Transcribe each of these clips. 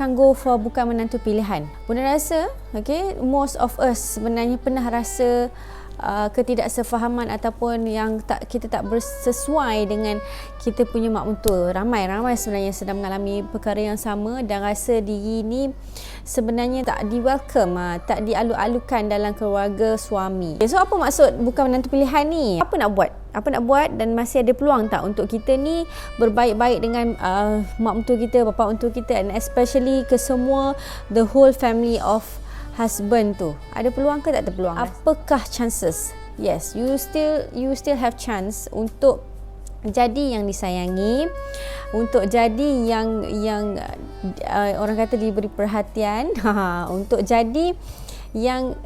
Akan go for bukan menantu pilihan. Bunda rasa, okay, most of us sebenarnya pernah rasa ketidaksefahaman ataupun yang kita tak bersesuai dengan kita punya mak mentua. Ramai sebenarnya sedang mengalami perkara yang sama dan rasa diri ni sebenarnya tak di-welcome, tak dialu-alukan dalam keluarga suami. So apa maksud bukan menantu pilihan ni? Apa nak buat dan masih ada peluang tak untuk kita ni berbaik-baik dengan mak mentua kita, bapa mentua kita, and especially ke semua the whole family of husband tu. Ada peluang ke tak ada peluang? Apakah chances? Yes, you still have chance untuk jadi yang disayangi, untuk jadi yang orang kata diberi perhatian, untuk jadi yang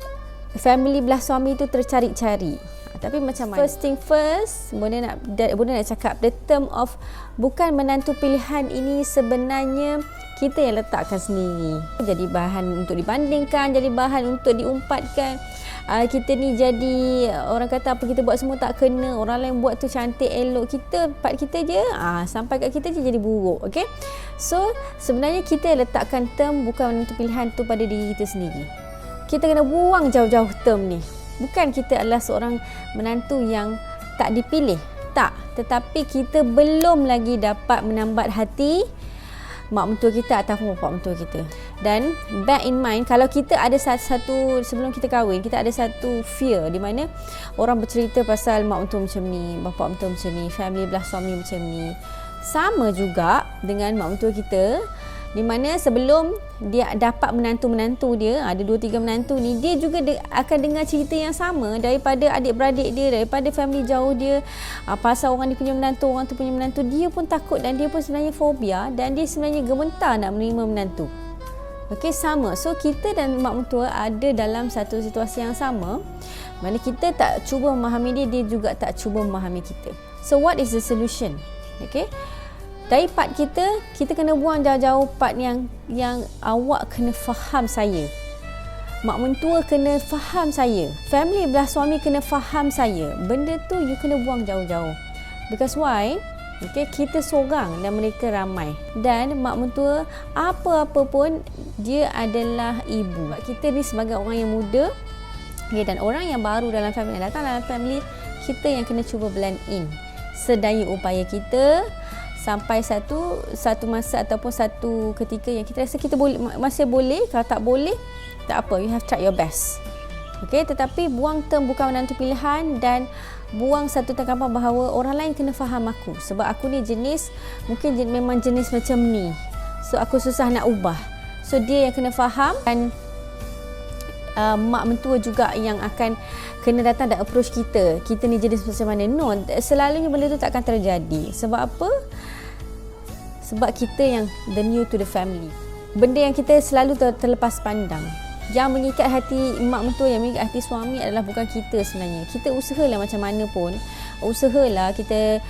family belah suami tu tercari-cari. Tapi macam mana? First thing first, Bunda nak cakap the term of bukan menantu pilihan ini sebenarnya kita yang letakkan sendiri. Jadi bahan untuk dibandingkan, jadi bahan untuk diumpatkan. Kita ni jadi orang kata apa kita buat semua tak kena, orang lain buat tu cantik elok, part kita je sampai kat kita je jadi buruk. Okay, so sebenarnya kita yang letakkan term bukan menantu pilihan tu pada diri kita sendiri. Kita kena buang jauh-jauh term ni. Bukan kita adalah seorang menantu yang tak dipilih, tak, tetapi kita belum lagi dapat menambat hati mak mentua kita ataupun bapa mentua kita. Dan bear in mind, kalau kita ada satu sebelum kita kahwin, kita ada satu fear di mana orang bercerita pasal mak mentua macam ni, bapa mentua macam ni, family belah suami macam ni. Sama juga dengan mak mentua kita, di mana sebelum dia dapat menantu-menantu dia, ada 2-3 menantu ni, dia juga akan dengar cerita yang sama daripada adik-beradik dia, daripada family jauh dia, pasal orang dia punya menantu, orang tu punya menantu. Dia pun takut dan dia pun sebenarnya fobia dan dia sebenarnya gemetar nak menerima menantu. Okey, sama. So kita dan mak mentua ada dalam satu situasi yang sama, mana kita tak cuba memahami dia, dia juga tak cuba memahami kita. So what is the solution? Okey, dari part kita kena buang jauh-jauh part yang awak kena faham saya. Mak mentua kena faham saya. Family belah suami kena faham saya. Benda tu you kena buang jauh-jauh. Because why? Okay, kita seorang dan mereka ramai. Dan mak mentua apa-apa pun dia adalah ibu. Kita ni sebagai orang yang muda, okay, dan orang yang baru dalam family, datang dalam family, kita yang kena cuba blend in sedaya upaya kita. Sampai satu masa ataupun satu ketika yang kita rasa kita masih boleh. Kalau tak boleh, tak apa, you have tried your best. Okay, tetapi buang term bukan menantu pilihan dan buang satu tanggapan bahawa orang lain kena faham aku. Sebab aku ni mungkin memang jenis macam ni. So aku susah nak ubah. So dia yang kena faham dan mak mentua juga yang akan kena datang dan approach kita. Kita ni jenis macam mana? No, selalunya benda tu tak akan terjadi. Sebab apa? Sebab kita yang the new to the family. Benda yang kita selalu terlepas pandang. Yang mengikat hati mak mentua, yang mengikat hati suami adalah bukan kita sebenarnya. Kita usahalah macam mana pun. Usahalah kita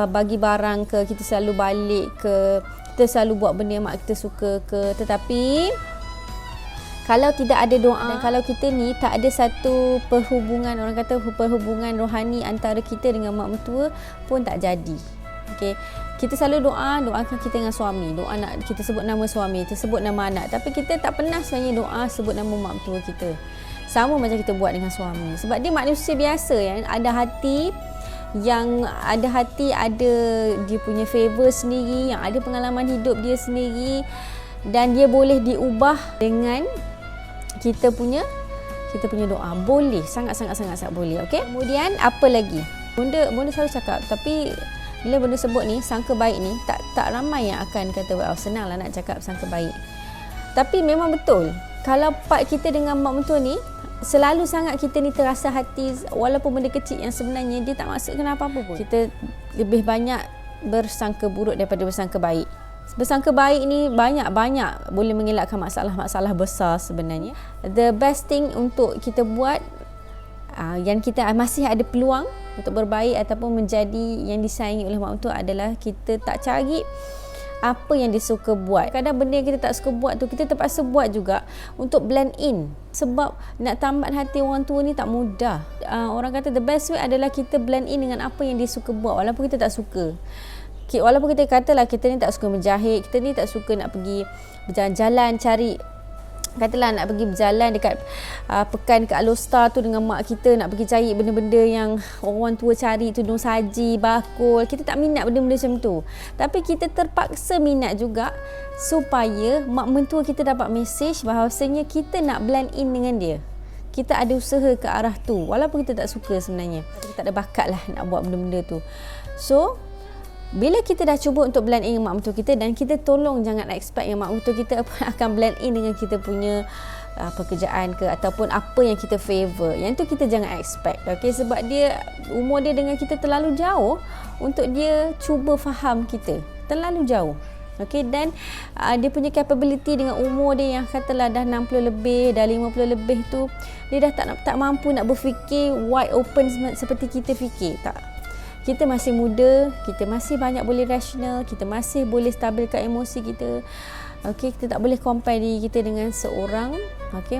bagi barang ke, kita selalu balik ke, kita selalu buat benda yang mak kita suka ke. Tetapi kalau tidak ada doa dan kalau kita ni tak ada satu perhubungan, orang kata perhubungan rohani antara kita dengan mak mentua pun tak jadi. Okey, kita selalu doakan kita dengan suami, doa nak kita sebut nama suami, kita sebut nama anak, tapi kita tak pernah sebenarnya doa sebut nama mak mentua kita. Sama macam kita buat dengan suami. Sebab dia manusia biasa yang ada hati, ada dia punya favor sendiri, yang ada pengalaman hidup dia sendiri, dan dia boleh diubah dengan kita punya doa. Boleh, sangat boleh. Okey. Kemudian apa lagi? Bunda selalu cakap, tapi bila benda sebut ni, sangka baik ni, tak ramai yang akan kata, wow, senanglah nak cakap sangka baik. Tapi memang betul. Kalau part kita dengan mak mentua ni, selalu sangat kita ni terasa hati, walaupun benda kecil yang sebenarnya dia tak maksudkan apa-apa pun. Kita lebih banyak bersangka buruk daripada bersangka baik. Bersangka baik ni banyak boleh mengelakkan masalah-masalah besar sebenarnya. The best thing untuk kita buat, yang kita masih ada peluang untuk berbaik ataupun menjadi yang disayangi oleh mak mentua adalah kita tak cari apa yang dia suka buat. Kadang benda yang kita tak suka buat tu kita terpaksa buat juga untuk blend in. Sebab nak tambat hati orang tua ni tak mudah. Orang kata the best way adalah kita blend in dengan apa yang dia suka buat walaupun kita tak suka. Walaupun kita katalah kita ni tak suka menjahit, kita ni tak suka nak pergi berjalan-jalan cari, katalah nak pergi berjalan dekat pekan ke Alostar tu dengan mak kita, nak pergi cari benda-benda yang orang tua cari, tudung saji, bakul. Kita tak minat benda-benda macam tu. Tapi kita terpaksa minat juga supaya mak mentua kita dapat mesej bahawasanya kita nak blend in dengan dia. Kita ada usaha ke arah tu walaupun kita tak suka sebenarnya. Kita tak ada bakat lah nak buat benda-benda tu. So bila kita dah cuba untuk blend in dengan mak mentua kita, dan kita tolong jangan expect yang mak mentua kita akan blend in dengan kita punya pekerjaan ke ataupun apa yang kita favor. Yang tu kita jangan expect, okay? Sebab dia umur dia dengan kita terlalu jauh untuk dia cuba faham kita. Terlalu jauh. Okay, dan dia punya capability dengan umur dia yang katalah dah 60 lebih, dah 50 lebih tu, dia dah tak mampu nak berfikir wide open seperti kita fikir. Tak. Kita masih muda, kita masih banyak boleh rasional, kita masih boleh stabilkan emosi kita. Okay, kita tak boleh compare diri kita dengan seorang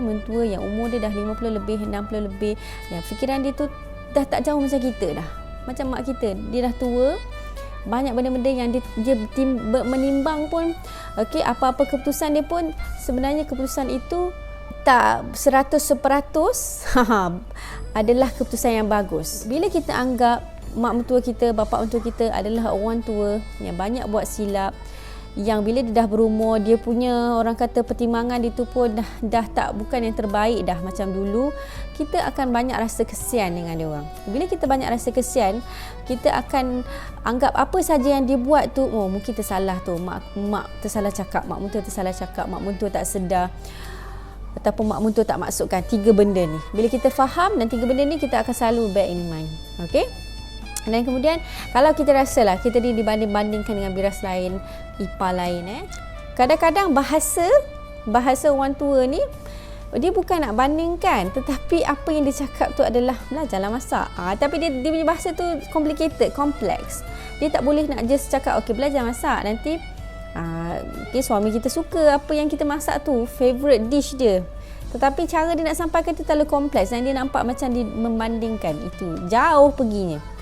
mentua yang umur dia dah 50 lebih, 60 lebih, yang fikiran dia tu dah tak jauh macam kita dah. Macam mak kita, dia dah tua, banyak benda-benda yang dia menimbang pun, apa-apa keputusan dia pun sebenarnya keputusan itu tak 100% adalah keputusan yang bagus. Bila kita anggap mak mentua kita, bapa mentua kita adalah orang tua yang banyak buat silap, yang bila dia dah berumur, dia punya orang kata pertimbangan itu pun dah tak, bukan yang terbaik dah macam dulu, kita akan banyak rasa kesian dengan dia orang. Bila kita banyak rasa kesian, kita akan anggap apa saja yang dia buat tu, oh mungkin tersalah tu, mak tersalah cakap, mak mentua tersalah cakap, mak mentua tak sedar, ataupun mak mentua tak maksudkan 3 benda ni. Bila kita faham dan 3 benda ni, kita akan selalu bear in mind. Okay? Dan kemudian kalau kita rasalah kita ni dibanding-bandingkan dengan biras lain, ipar lain, kadang-kadang bahasa orang tua ni dia bukan nak bandingkan, tetapi apa yang dia cakap tu adalah belajarlah masak. Tapi dia punya bahasa tu complicated, kompleks. Dia tak boleh nak just cakap okey belajar masak, nanti suami kita suka apa yang kita masak tu, favorite dish dia. Tetapi cara dia nak sampaikan tu terlalu kompleks dan dia nampak macam dia membandingkan. Itu jauh perginya.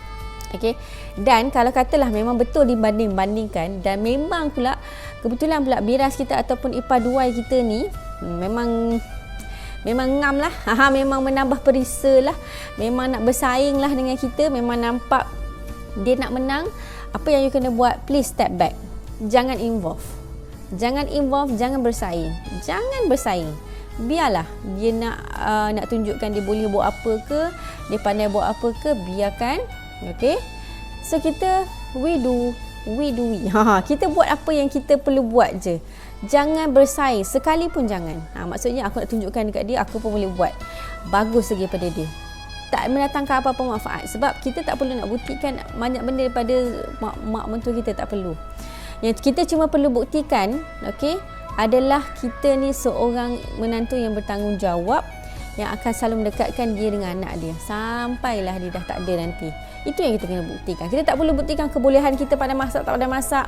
Okay. Dan kalau katalah memang betul dibanding-bandingkan, dan memang pula kebetulan pula biras kita ataupun ipar duai kita ni memang ngam lah, memang menambah perisa lah, memang nak bersaing lah dengan kita, memang nampak dia nak menang. Apa yang you kena buat, please step back. Jangan involve, jangan bersaing, biarlah dia nak tunjukkan dia boleh buat apa ke, dia pandai buat apa ke, biarkan. Okay, so kita we do. Kita buat apa yang kita perlu buat je. Jangan bersaing sekali pun jangan. Maksudnya aku nak tunjukkan dekat dia aku pun boleh buat bagus lagi daripada dia. Tak mendatangkan apa-apa manfaat, sebab kita tak perlu nak buktikan banyak benda daripada mak mentua kita, tak perlu. Yang kita cuma perlu buktikan, okay, adalah kita ni seorang menantu yang bertanggungjawab, yang akan selalu mendekatkan dia dengan anak dia sampailah dia dah tak ada nanti. Itu yang kita kena buktikan. Kita tak perlu buktikan kebolehan kita pada masak, tak pada masak.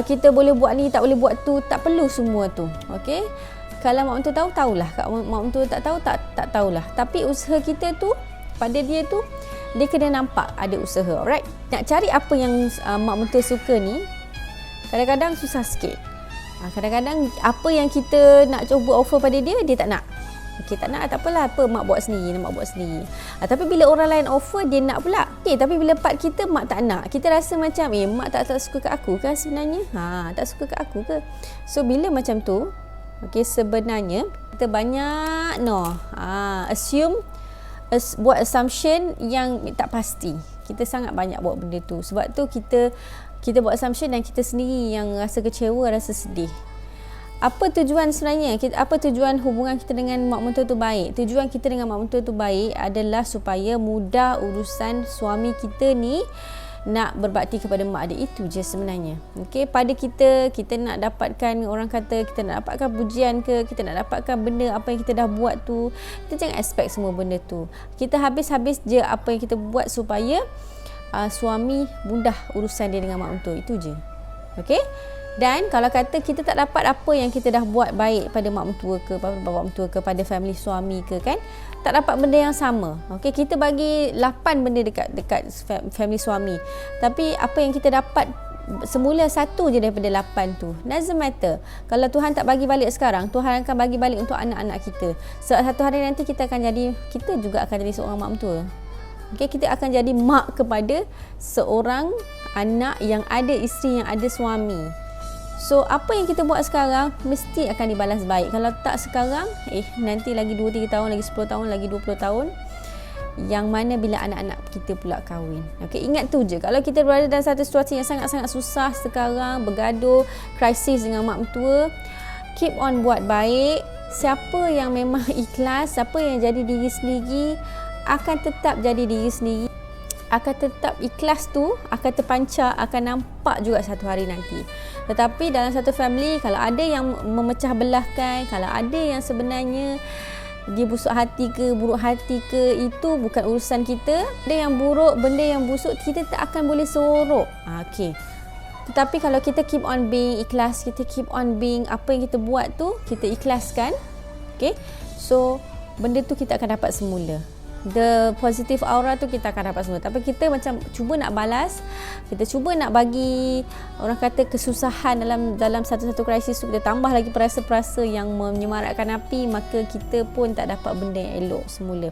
Kita boleh buat ni, tak boleh buat tu. Tak perlu semua tu. Okay? Kalau mak mentua tahu, tahulah. Kalau mak mentua tak tahu, tak tahulah. Tapi usaha kita tu, pada dia tu, dia kena nampak ada usaha. Alright? Nak cari apa yang mak mentua suka ni, kadang-kadang susah sikit. Kadang-kadang apa yang kita nak cuba offer pada dia, dia tak nak. Okey, tak nak, tak apalah, mak buat sendiri. Tapi bila orang lain offer, dia nak pula. Okey, tapi bila part kita, mak tak nak. Kita rasa macam, mak tak suka kat aku kan sebenarnya? Tak suka kat aku ke? So, bila macam tu, okey, sebenarnya, kita banyak, buat assumption yang tak pasti. Kita sangat banyak buat benda tu. Sebab tu, kita buat assumption dan kita sendiri yang rasa kecewa, rasa sedih. Apa tujuan sebenarnya? Apa tujuan hubungan kita dengan mak mentua tu baik? Tujuan kita dengan mak mentua tu baik adalah supaya mudah urusan suami kita ni nak berbakti kepada mak dia. Itu je sebenarnya. Okey, pada kita nak dapatkan, orang kata kita nak dapatkan pujian ke, kita nak dapatkan benda apa yang kita dah buat tu. Kita jangan expect semua benda tu. Kita habis-habis je apa yang kita buat supaya suami mudah urusan dia dengan mak mentua. Itu je. Okey? Dan kalau kata kita tak dapat apa yang kita dah buat baik pada mak mentua ke, pada bapa mentua ke, pada family suami ke, kan, tak dapat benda yang sama. Okey, kita bagi 8 benda dekat family suami. Tapi apa yang kita dapat semula satu je daripada 8 tu. Doesn't matter. Kalau Tuhan tak bagi balik sekarang, Tuhan akan bagi balik untuk anak-anak kita. Satu hari nanti kita juga akan jadi seorang mak mentua. Okay, kita akan jadi mak kepada seorang anak yang ada isteri, yang ada suami. So, apa yang kita buat sekarang mesti akan dibalas baik. Kalau tak sekarang, nanti lagi 2-3 tahun, lagi 10 tahun, lagi 20 tahun, yang mana bila anak-anak kita pula kahwin. Okey, ingat tu je. Kalau kita berada dalam satu situasi yang sangat-sangat susah sekarang, bergaduh, krisis dengan mak mentua, keep on buat baik. Siapa yang memang ikhlas, siapa yang jadi diri sendiri, akan tetap jadi diri sendiri. Akan tetap ikhlas tu, akan terpancar, akan nampak juga satu hari nanti. Tetapi dalam satu family, kalau ada yang memecah belahkan, kalau ada yang sebenarnya dia busuk hati ke, buruk hati ke, itu bukan urusan kita. Benda yang buruk, benda yang busuk, kita tak akan boleh sorok. Okey. Tetapi kalau kita keep on being ikhlas, kita keep on being apa yang kita buat tu, kita ikhlaskan. Okey. So, benda tu kita akan dapat semula. The positive aura tu kita akan dapat semua. Tapi kita macam cuba nak balas, kita cuba nak bagi orang kata kesusahan dalam satu-satu krisis tu, kita tambah lagi perasa-perasa yang menyemarakkan api, maka kita pun tak dapat benda yang elok semula.